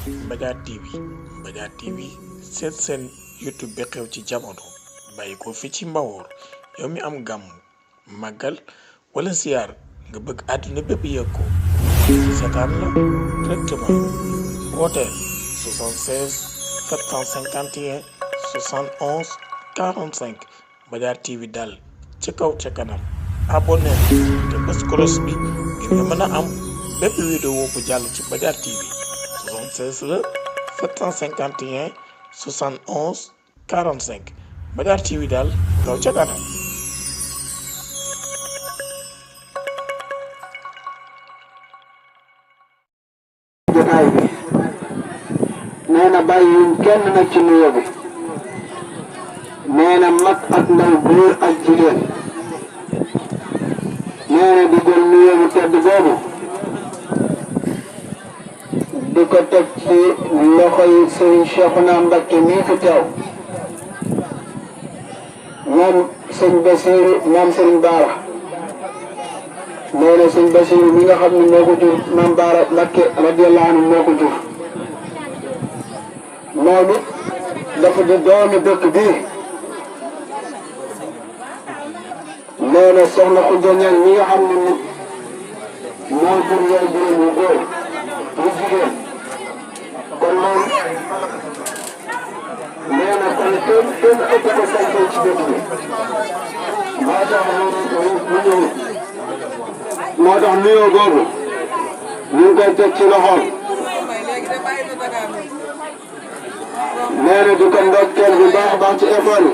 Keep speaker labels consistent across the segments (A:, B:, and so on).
A: Mbadiar TV Mbadiar TV seen YouTube bi xew ci jamono bàyyi ko fi ci Mbawoor yow mi am gàmm màggal wala ziar nga bëgg àdduna bépp yëg ko seetaan la directement wooteel 76 751 71 45 Mbadiar TV daal ci kaw ca kanam abonné te bés kolos bi ngir nga mën a am bépp vidéo bu jàll ci Mbadiar TV 76 la 751 71 45 Mbadiar TV daal kaw ca kanam.
B: jotaay bi nee na bàyyiwuñ kenn nag ci nuyoo bi nee na mag ak ndaw góor ak jigéen nee na di jël nuyoo bu tedd boobu di ko teg ci loxoy sëriñ Cheikhouna Mbacké mii fi teew moom sëñ Basiru moom sëriñ Baara nee na sëñ Basiru mi nga xam ne moo ko jur maam Baara Mbacké radiyallahu anhu moo ko jur moom it dafa di doomi dëkk bii nee na soxna Khoudia Niang mi nga xam ne moo jur yaay juróom yu góor yu jigéen kon moom nee na kon kenn ëpp ko sañ-sañ ci dëkk bi moo tax mu ñëw moo tax nuyoo boobu ñu ngi koy teg ci loxoom nee na di ko ndokkeel bu baax a baax ci effort yi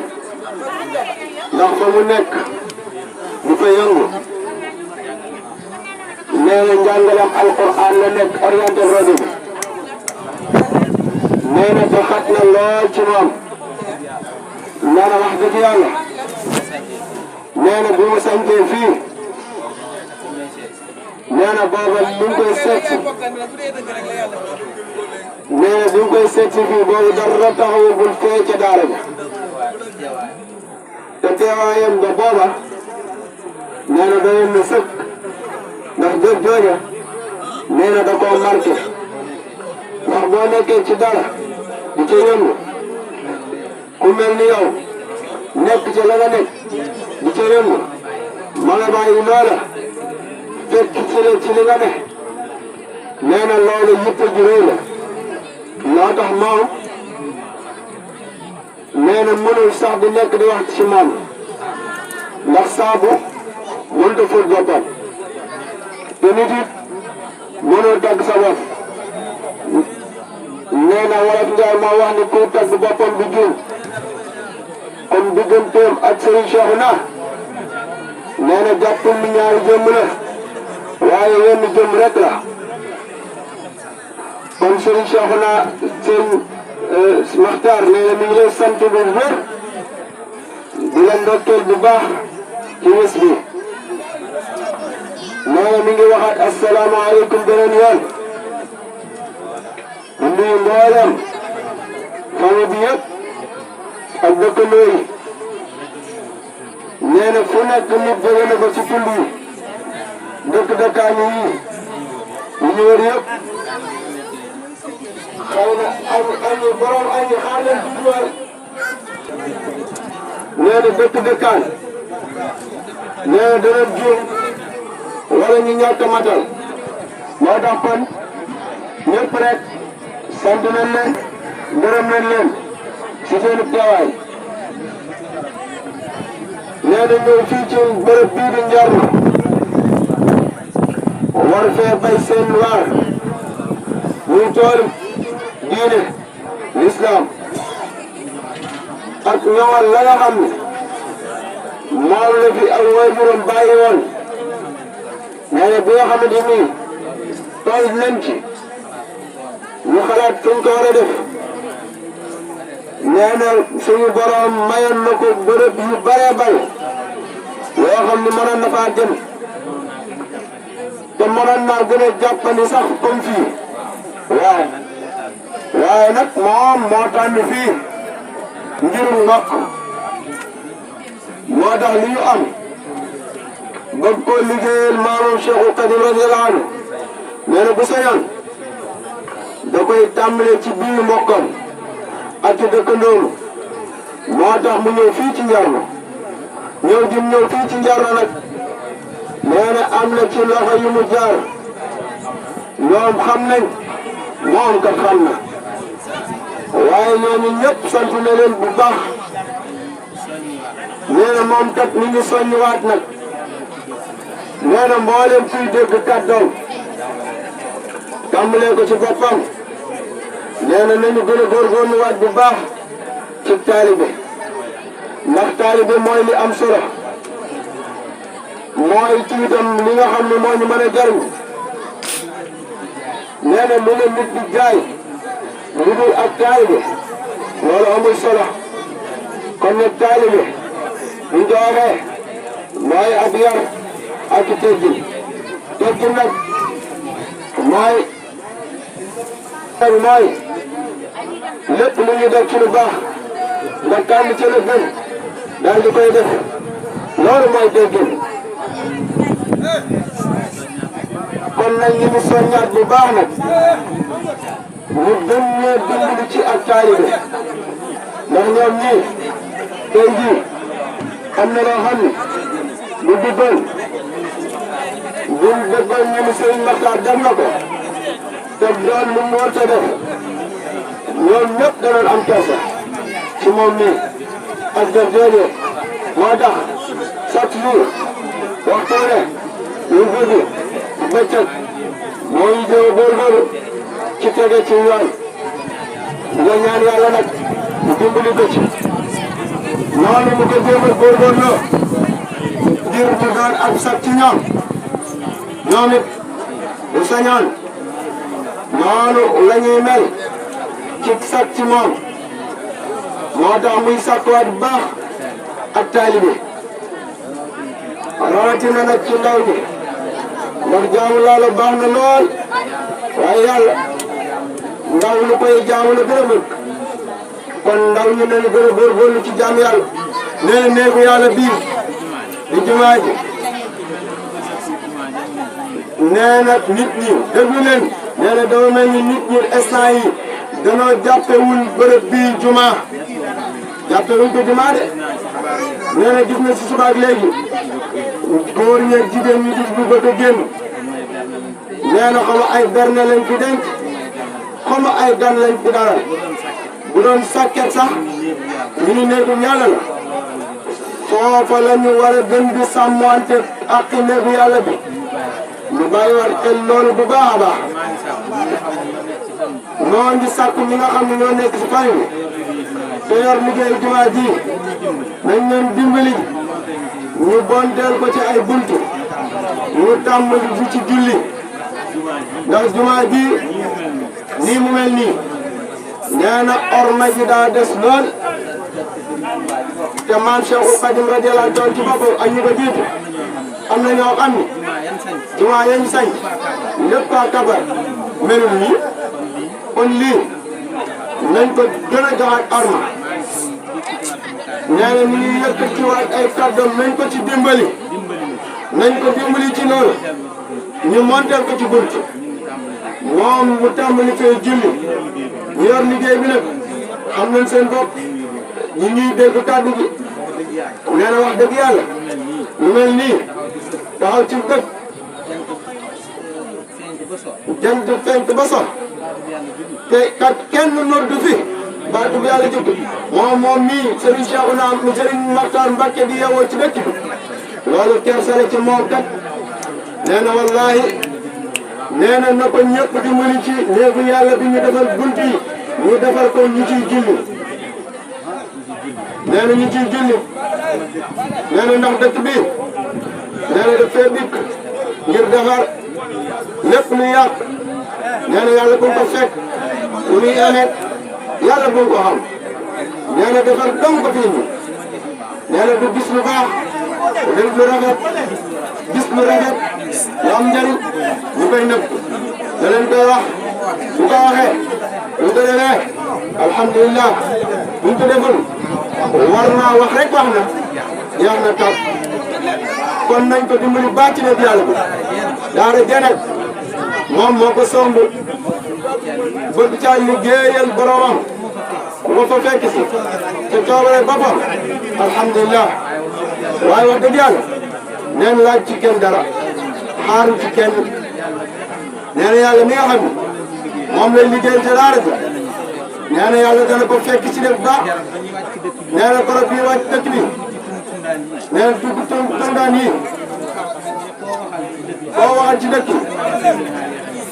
B: ndax fa mu nekk du fa yëngu nee na njàngalam alquran la nekk orienté rajo bi nee na te xat na lool ci moom nee na wax dëgg yàlla nee na bu mu sañtee fii nee na booba li ñu koy seet si nee na bi ñu koy seet si fii boobu dara taxawagul fee ca daara ja te teewaayam ba booba nee na doyoon na sëkk ndax jëf jooja nee na da koo marqué ndax boo nekkee ci dara di ca yëngu ku mel ni yow nekk ci la nga nekk di ca yëngu ma nga bàyyi loola fekk ci li nga ne nee na loolu yitte ju rëy la loo tax moom nee na mënul sax di nekk di wax ci moom ndax saabu mënut a fóot boppam te nit it mënoo tagg sa bopp nee na Wolof Njaay moo wax ni kuy tagg boppam du juum kon digganteem ak Sëriñ Cheikhouna nee na jàppul ni ñaari jëmm la waaye wenn jëmm rek la kon Sëriñ Cheikhouna seen Maxtaar nee na mi ngi lay sant bu wér di la ndokkeel bu baax ci bés bi nee na mi ngi waxaat asalaamaaleykum beneen yoon di nuyu mboolem famille bi yëpp ak dëkkandoo yi nee na fu nekk nit jóge na ko ci tund yi dëkkaan yi ñu wër yëpp xëy na añi borom añi xaar leen tuuti nee na dëkkaan nee na dana juum wala ñu ñàkk matal moo tax kon ñëpp rek sant nañ leen gërëm nañ leen si seen teewaay nee na ñëw fii ci bërëb bii di Njorno war fee bay seen waar muy toolu diine l'islam ak ñëwal la nga xam ne moom la fi ak waajuram bàyyi woon nee na bi nga xamante ni tool nañ ci ñu xalaat fuñ ko war a def nee na suñu borom mayoon na ko bërëb yu bare bare yoo xam ne mënoon na faa dem te mënoon naa gën a jàppandi sax comme fii waaye nag moom moo tànn fii ngir mbokk moo tax li ñu am bëgg ko liggéeyal maamam Cheikhul Khadim radiyallahu anhu nee na bu sañoon da koy tàmbalee ci biir mbokkam ak ci dëkkandoom moo tax mu ñëw fii ci Njarno ñëw jëm ñëw fii ci Njarno nag nee na am na ci loxo yu mu jaar ñoom xam nañ moom kat xam na waaye ñooñu ñëpp sant na leen bu baax nee na moom kat mi ngi soññiwaat nag nee na mboolem kuy dégg kàddoom tàmbalee ko ci boppam nee na nañu gën a góorgóorluwaat bu baax ci taalibe ndax taalibe mooy li am solo mooy ci itam li nga xam ne moo ñu mën a jariñ nee na mu ne nit di jaay lu dul ak taalibe loolu amul solo kon nag taalibe bu dooree mooy ab yar ak teggin teggin nag mooy lépp lu ñu def ci lu baax nga tànn ci lu gën daal di koy def loolu mooy teggin kon nag ñu ngi soññaat bu baax nag ñu gën ñoo dimbali ci ak taalibe ndax ñoom ñii tey jii am na loo xam ne bu duggoon ñu ni Sëriñ Maxtaar def na ko te doon lu mu war a def ñoom ñëpp danoon am kersa ci moom mii ak def déedéet moo tax chaque jour waxtu ne ñu guddi bëccëg moo ngi jéem a góorgóorlu ci tege ci yoon nga ñaan yàlla nag mu dimbali ko ci noonu mu ko jéem a góorgóorloo ngir mu doon ab sax ci ñoom it bu sañoon noonu la ñuy mel ci sax ci moom moo tax muy sakkuwaat bu baax ak taalibe rawatina nag ci ndaw ñi ndax jaamu Yàlla baax na lool waaye yàlla ndaw lu koy jaamu la gën a bëgg kon ndaw ñi nañu gën a góorgóorlu ci jaamu Yàlla nee na néegu Yàlla bii di jumaa ji nee na nit ñi déglu leen nee na dama mel ni nit ñi instant yi danoo jàppewul bërëb bii jumaa jàppewuñ ko jumaa de nee na gis na si suba ak léegi góor ñeeg jigéen ñi gis bu bëgg a génn nee na xama ay berne lañ fi denc xama ay gan lañ fi dalal bu doon sàkket sax ñu ni néegu Yàlla la foofa la ñu war a gën di sàmmante ak néegu Yàlla bi ñu bàyyiwaat xel loolu bu baax a baax noo ngi sàkku ñi nga xam ne ñoo nekk si fay bi te yor liggéey jumaa ji nañ leen dimbali ñu bonteel ko ci ay buntu ñu tàmbali fi ci julli ndax jumaa ji nii mu mel nii nee na orma ji daa des lool te maam Cheikhul Khadim radiyallahu anhu ci boppam ak ñu ko jiitu am na ñoo xam ni jumaa yañ sañ lépp a kabar melul nii kon lii nañ ko gën a joxaat orma nee na ñu ngi yëkkatiwaat ay kàddoom nañ ko ci dimbali nañ ko dimbali ci loolu ñu monteel ko ci bunt moom mu tàmbali fee julli ñu yor liggéey bi nag xam nañ seen bopp ñu ñuy dégg kàddu gi nee na wax dëgg yàlla lu mel nii taxaw ci dëkk jant fenk ba so te kat kenn noddu fi baatu bi yàlla jóg moom mii Serigne Cheikhouna mu Serigne Makhtar Mbacké di yeewoo ci dëkk bi loolu kersa la ci moom kat nee na wallaahi nee na ko ñëpp di mën ci néegu Yàlla bi ñu defal bunt yi ñu defal ko ñu ciy julli nee na ñu ciy julli nee na ndax dëkk bi nee na daf fee dikk ngir defar lépp lu yàq nee na Yàlla bu ko fekk lu muy amee Yàlla bu ko xam nee na defar dong ko fi indi nee na du gis lu baax def lu rafet gis lu rafet lu am njëriñ ñu koy nëbb da leen koy wax bu ko waxee bu ko defee alhamdulilah buñ ko deful war naa wax rek wax na jeex na tàpp kon nañ ko dimbali baax ci ne Yàlla bi daara jeneen moom moo ko somb bëgg caa liggéeyal boromam ku ko fa fekk si te coobare boppam alhamdulilah waaye wax dëgg yàlla neen laaj ci kenn dara xaaru ci kenn nee na yàlla mi nga xam ne moom lay liggéeyal ca daara ja nee na yàlla dana ko fekk ci def baax nee na korog bii wàcc dëkk bi nee na dugg tundaan yi koo waxal ci dëkk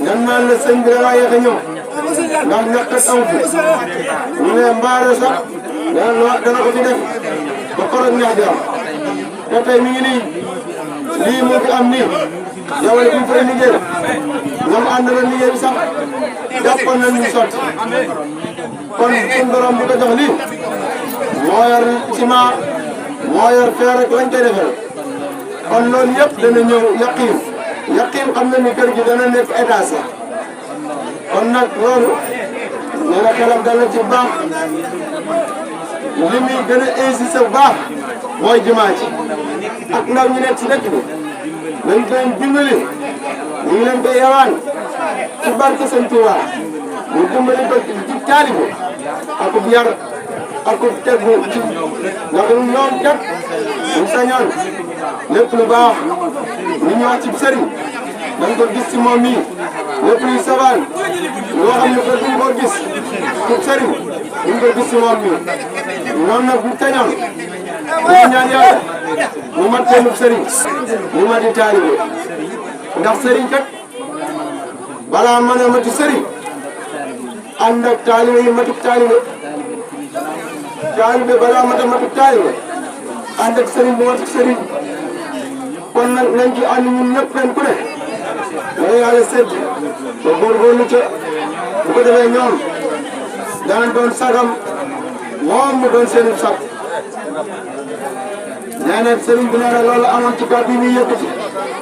B: nan naan la sëñ bi dana yéex a ñëw ndax ñàkk aw fi ñu ne mbaare sax dana ko fi def ba korog ñax di am te tey mi ngi nii lii moo fi am nii yow la fi fay liggéey ñoom ànd na liggéey bi sax jàppoon nañu ñu sotti kon suñu borom bi ko jox lii moo yor ciment moo yor fer rek lañ koy defee kon loolu yëpp dana ñëw yaqiin xam na ni kër gi dana nekk état sax kon nag loolu nee na xelam dal na ci baax li muy gën a insisté bu baax mooy jumaa ji ak ndaw ñu nekk ci dëkk bi nañ koy dimbali ñu ngi leen koy yawaan ci barke Sëñ Tuubaa ñu dimbali ko ci taalibe ak yar ak tegu ci ndax ñoom kat ñu sañoon lépp lu baax ñu ñu wax ci sëriñ dañ ko gis ci moom mii lépp luy sabaan loo xam ne duñ ko gis ci sëriñ duñ ko gis ci moom mii ñoom nag bu sañoon ñu ñaan yàlla mu mat teenu sëriñ ñu mati taalibe ndax sëriñ kat balaa mën a mati sëriñ ànd ak taalibe yi matuk taalibe balaa mata matuk taalibe ànd ak sëriñ bu matuk sëriñ kon nag nañ ci ànd ñun ñëpp ren ku ne dana yàlla sédd ba góorgóorlu ca bu ko defee ñoom dana doon sagam moom mu doon seenu sag nee na sëriñ bi nee na loolu amoon ci kàddu yi muy yëkkati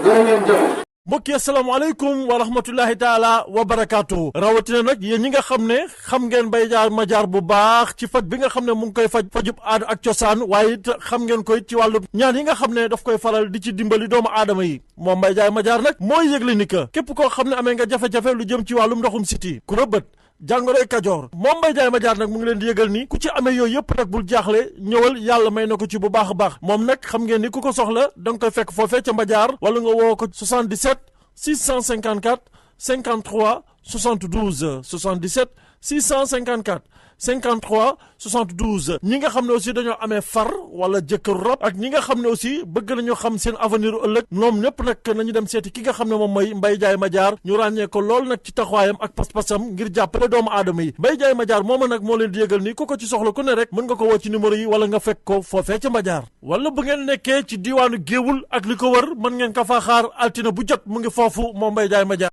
B: jërë ngeen jëf
C: mbokk yi asalaamaaleykum wa rahmatullahi taala wa barakaatu rawatina nag yéen ñi nga xam ne xam ngeen Mbaye Diar Madiar bu baax ci faj bi nga xam ne mu ngi koy fajub aada ak cosaan waaye it xam ngeen koy ci wàllu ñaan yi nga xam ne daf koy faral di ci dimbali doomu aadama yi moom Mbaye Diar Madiar nag mooy yëgle ni que képp koo xam ne amee nga jafe-jafe lu jëm ci wàllum ndoxum siti ku rëbët jàngoroy kajoor moom Mbaye Diar Madiar nag mu ngi leen di yëgal ni ku ci amee yooyu yëpp nag bul jaaxle ñëwal yàlla may na ko ci bu baax a baax moom nag xam ngeen ni ku ko soxla da nga koy fekk foofee ca Madiar wala nga woo ko 77 654 53 72 77 654 53 72 ñi nga xam ne aussi dañoo amee far wala jëkkëru rab ak ñi nga xam ne aussi bëgg nañoo xam seen avenir ëllëg ñoom ñëpp nag nañu dem seeti ki nga xam ne moom mooy Mbaye Diar Madiar ñu ràññee ko lool nag ci taxawaayam ak pas-pasam ngir jàppale doomu aadama yi Mbaye Diar Madiar mooma nag moo leen di yëgal ni ku ko ci soxla ku ne rek mën nga ko woo ci numéro yi wala nga fekk ko foofee ca Madiar wala bu ngeen nekkee ci diiwaanu Géewul ak li ko wër mën ngeen ko faa xaar altine bu jot mu ngi foofu moom Mbaye Diar Madiar